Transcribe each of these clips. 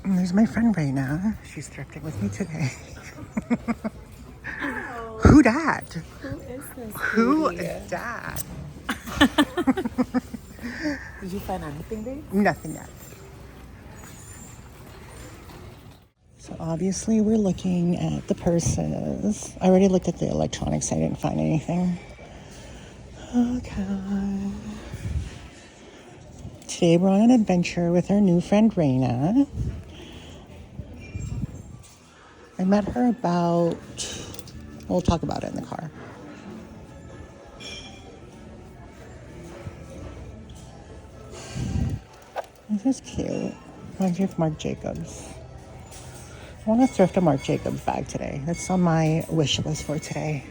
And there's my friend Raina. She's thrifting with me today. Who dat? Who is this? Who Lady? dat? Did you find anything, babe? Nothing yet. So obviously we're looking at the purses. I already looked at the electronics. I didn't find anything. Okay. Today we're on an adventure with our new friend Raina. I met her about... We'll talk about it in the car. This is cute. Reminds me of Marc Jacobs. I want to thrift a Marc Jacobs bag today. That's on my wish list for today.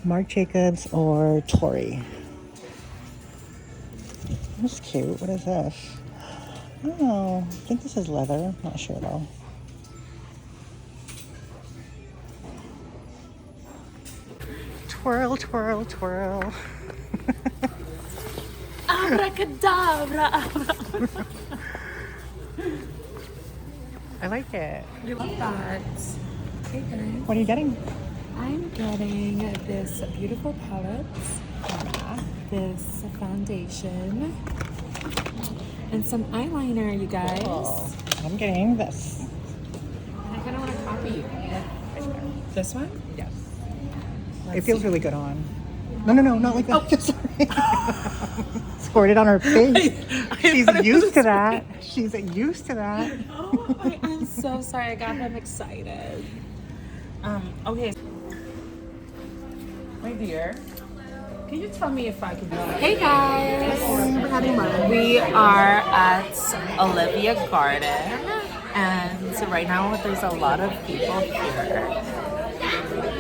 Marc Jacobs or Tory. This is cute. What is this? Oh, I think this is leather. Not sure though. Twirl, twirl, twirl. Abracadabra! I like it. You love that. Hey guys. What are you getting? I'm getting this beautiful palette, this foundation, and some eyeliner, you guys. Oh, I'm getting this. And I kind of want to copy you. This one? Yes. Let's It feels see. really good on. No, not like that. Sorry. Squirted on her face. She's used to that. She's used to that. Oh, I am so sorry. I got him excited. Okay. My dear, can you tell me if I can do it? Hey guys! We're having lunch. We are at Olivia Garden, and so right now there's a lot of people here.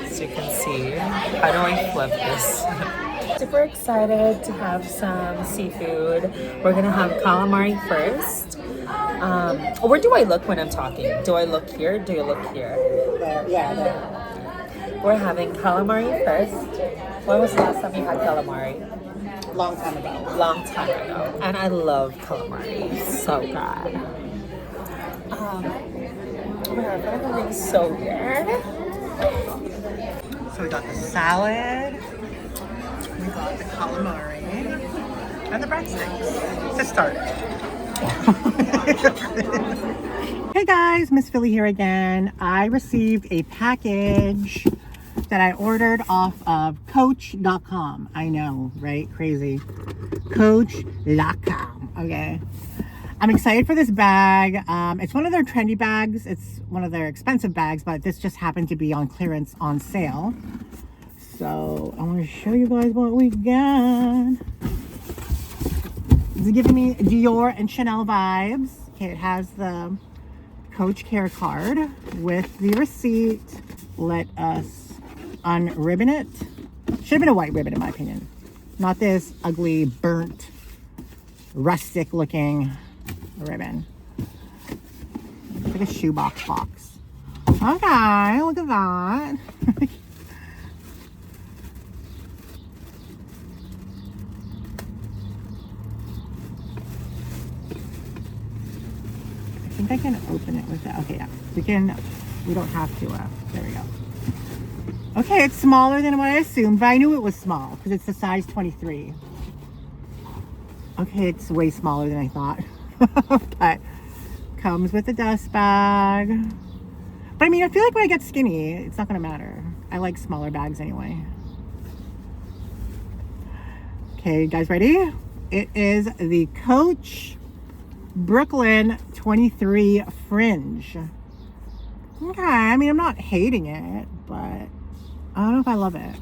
As you can see, how do I flip this? Super excited to have some seafood. We're gonna have calamari first. Where do I look when I'm talking? Do I look here? Do you look here? Yeah, there. We're having calamari first. When was the last time you had calamari? Long time ago. Long time ago. And I love calamari. So good. Oh my god, everything's so weird. So we got the salad. We got the calamari. And the breadsticks. To start. Hey guys, Msfili here again. I received a package that I ordered off of Coach.com. I know, right? Crazy. Coach.com. Okay. I'm excited for this bag. It's one of their trendy bags. It's one of their expensive bags, but this just happened to be on clearance on sale. So I want to show you guys what we got. It's giving me Dior and Chanel vibes. Okay, it has the Coach Care card with the receipt. Let us unribbon it. Should have been a white ribbon in my opinion. Not this ugly, burnt, rustic looking ribbon. It's like a shoebox box. Okay, look at that. I think I can open it with that. Okay, yeah. We don't have to, there we go. Okay, it's smaller than what I assumed, but I knew it was small because it's the size 23. Okay, it's way smaller than I thought. But comes with a dust bag. But I mean, I feel like when I get skinny, it's not gonna matter. I like smaller bags anyway. Okay, you guys ready? It is the Coach Brooklyn 23 Fringe. Okay, I mean, I'm not hating it, but I don't know if I love it.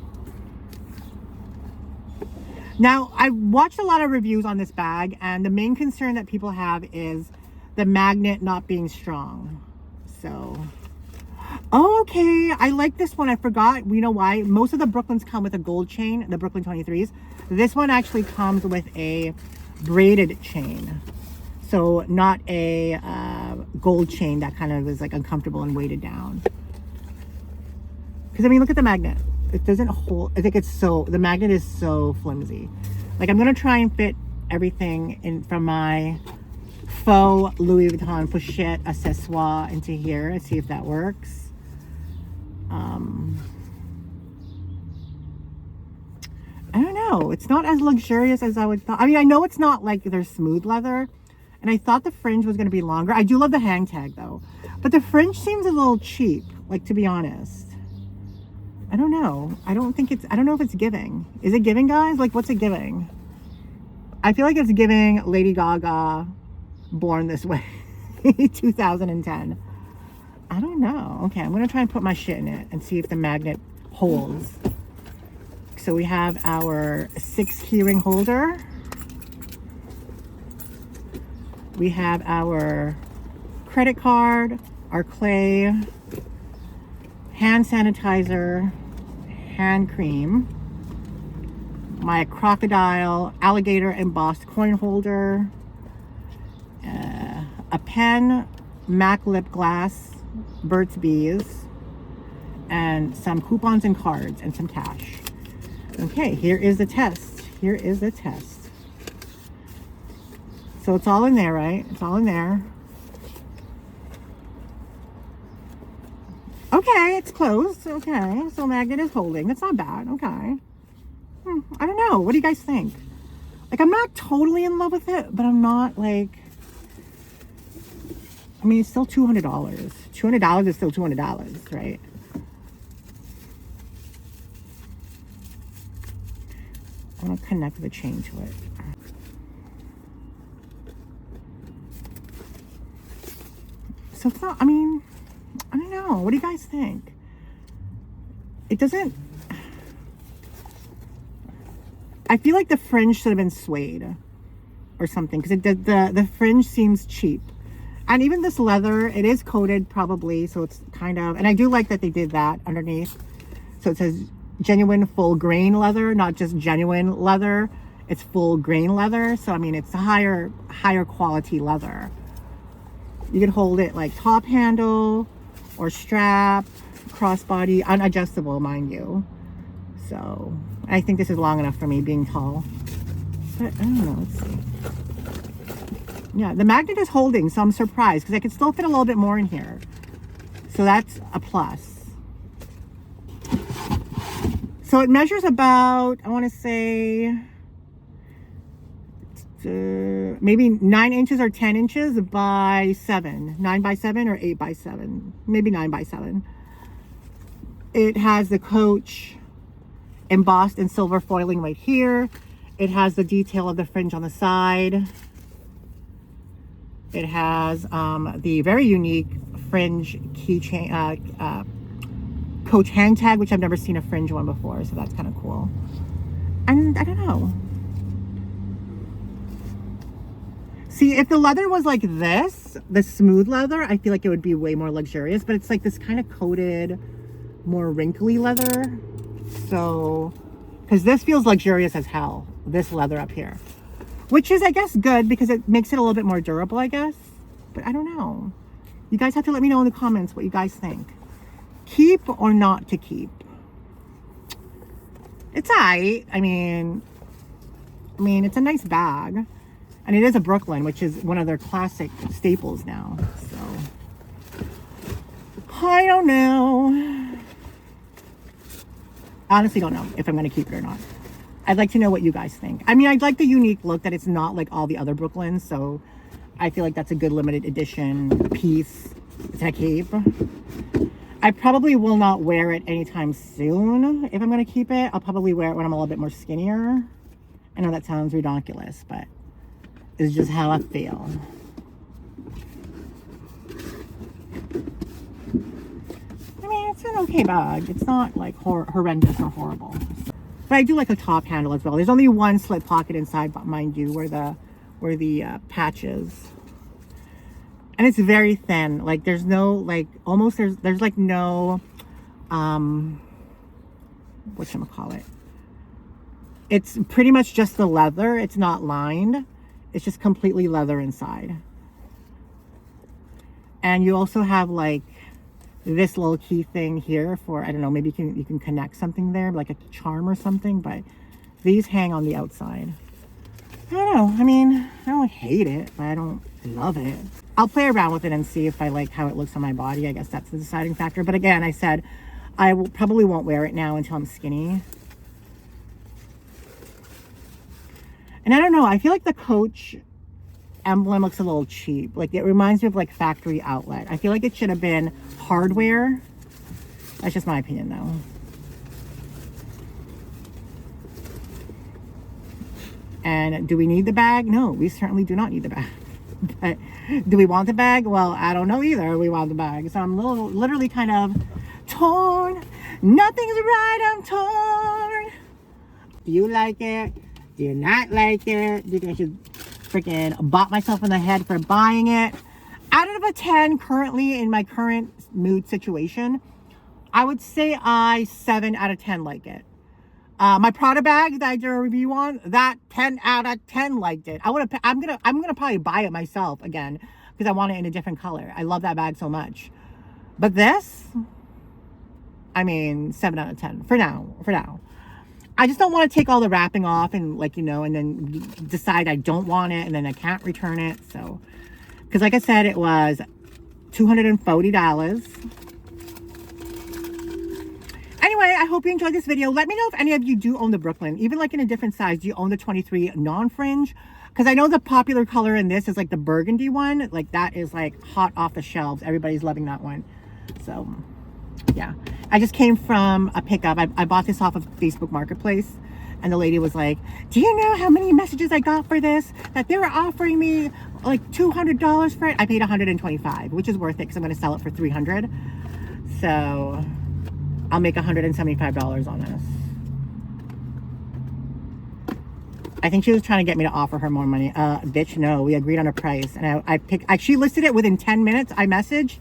Now, I watched a lot of reviews on this bag, and the main concern that people have is the magnet not being strong. So, oh, okay, I like this one. I forgot. You know why? Most of the Brooklyns come with a gold chain, the Brooklyn 23s. This one actually comes with a braided chain. So not a gold chain that kind of is like uncomfortable and weighted down. Because I mean, look at the magnet. It doesn't hold. I think it's so, the magnet is so flimsy. Like I'm going to try and fit everything in from my faux Louis Vuitton pochette accessoire into here and see if that works. I don't know. It's not as luxurious as I would thought. I mean, I know it's not like they're smooth leather, and I thought the fringe was going to be longer. I do love the hang tag though, but the fringe seems a little cheap, like, to be honest. I don't know. I don't know if it's giving. Is it giving, guys? Like, what's it giving? I feel like it's giving Lady Gaga Born This Way 2010. I don't know. Okay, I'm gonna try and put my shit in it and see if the magnet holds. So we have our 6 keyring holder. We have our credit card, our clay, hand sanitizer, hand cream, my crocodile, alligator embossed coin holder, a pen, MAC lip glass, Burt's Bees, and some coupons and cards and some cash. Okay, here is the test. Here is the test. So it's all in there, right? It's all in there. Okay, it's closed. Okay, so magnet is holding. That's not bad. Okay. I don't know. What do you guys think? Like, I'm not totally in love with it, but I'm not like... I mean, it's still $200. $200 is still $200, right? I want to connect the chain to it. So it's not, I mean, I don't know. What do you guys think? It doesn't... I feel like the fringe should have been suede or something, because the fringe seems cheap. And even this leather, it is coated probably, so it's kind of... And I do like that they did that underneath. So it says genuine full grain leather, not just genuine leather. It's full grain leather. So, I mean, it's a higher quality leather. You can hold it like top handle or strap, crossbody, unadjustable, mind you. So, I think this is long enough for me, being tall. But I don't know, let's see. Yeah, the magnet is holding, so I'm surprised, because I could still fit a little bit more in here. So that's a plus. So it measures about, I want to say, maybe 9 inches or 10 inches by 7. 9 by 7 or 8 by 7. Maybe 9 by 7. It has the Coach embossed in silver foiling right here. It has the detail of the fringe on the side. It has the very unique fringe keychain, Coach hand tag, which I've never seen a fringe one before, so that's kind of cool. And I don't know. See, if the leather was like this, the smooth leather, I feel like it would be way more luxurious, but it's like this kind of coated, more wrinkly leather. So, because this feels luxurious as hell, this leather up here. Which is, I guess, good, because it makes it a little bit more durable, I guess. But I don't know. You guys have to let me know in the comments what you guys think. Keep or not to keep? It's alright. I mean, it's a nice bag. And it is a Brooklyn, which is one of their classic staples now. So, I don't know. Honestly, don't know if I'm going to keep it or not. I'd like to know what you guys think. I mean, I'd like the unique look that it's not like all the other Brooklyns. So, I feel like that's a good limited edition piece to keep. I probably will not wear it anytime soon. If I'm going to keep it, I'll probably wear it when I'm a little bit more skinnier. I know that sounds ridiculous, but it's just how I feel. I mean, it's an okay bag. It's not like horrendous or horrible. But I do like a top handle as well. There's only one slit pocket inside, mind you, where the patch is. And it's very thin. Like, there's no, like, almost, there's like no, whatchamacallit. It's pretty much just the leather. It's not lined. It's just completely leather inside. And you also have, like, this little key thing here for, I don't know, maybe you can connect something there, like a charm or something, but these hang on the outside. I don't know. I mean, I don't hate it, but love it. I'll play around with it and see if I like how it looks on my body. I guess that's the deciding factor. But again, I said probably won't wear it now until I'm skinny. And I don't know, I feel like the Coach emblem looks a little cheap. Like it reminds me of like factory outlet. I feel like it should have been hardware. That's just my opinion though. And do we need the bag? No, we certainly do not need the bag. But do we want the bag? Well, I don't know either. We want the bag. So I'm literally kind of torn. Nothing's right, I'm torn. Do you like it? Do you not like it? Do you think I should freaking bop myself in the head for buying it? Out of a 10 currently in my current mood situation, I would say 7 out of 10 like it. My Prada bag that I did a review on, that 10 out of 10 liked it. I'm gonna probably buy it myself again because I want it in a different color. I love that bag so much. But this, I mean, 7 out of 10 for now. I just don't want to take all the wrapping off and like, you know, and then decide I don't want it and then I can't return it. So, because like I said, it was $240. Anyway, I hope you enjoyed this video. Let me know if any of you do own the Brooklyn, even like in a different size. Do you own the 23 non-fringe? Because I know the popular color in this is like the burgundy one. Like that is like hot off the shelves. Everybody's loving that one. So yeah, I just came from a pickup. I bought this off of Facebook Marketplace, and the lady was like, do you know how many messages I got for this? That they were offering me like $200 for it. I paid $125, which is worth it because I'm going to sell it for $300. So I'll make $175 on this. I think she was trying to get me to offer her more money. Bitch, no, we agreed on a price. And she listed it within 10 minutes. I messaged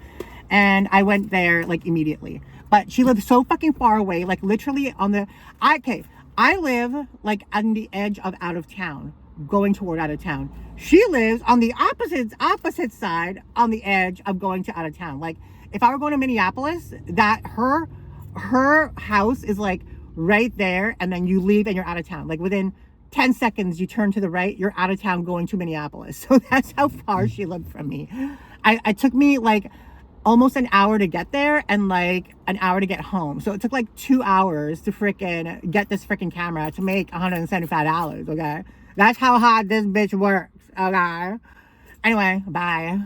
and I went there like immediately. But she lives so fucking far away, like literally on the, I live like on the edge of out of town, going toward out of town. She lives on the opposite side on the edge of going to out of town. Like if I were going to Minneapolis, that her house is like right there, and then you leave and you're out of town. Like within 10 seconds you turn to the right, you're out of town going to Minneapolis. So that's how far she lived from me. It took me like almost an hour to get there and like an hour to get home. So it took like 2 hours to freaking get this freaking camera to make $175, okay? That's how hard this bitch works, okay? Anyway, bye.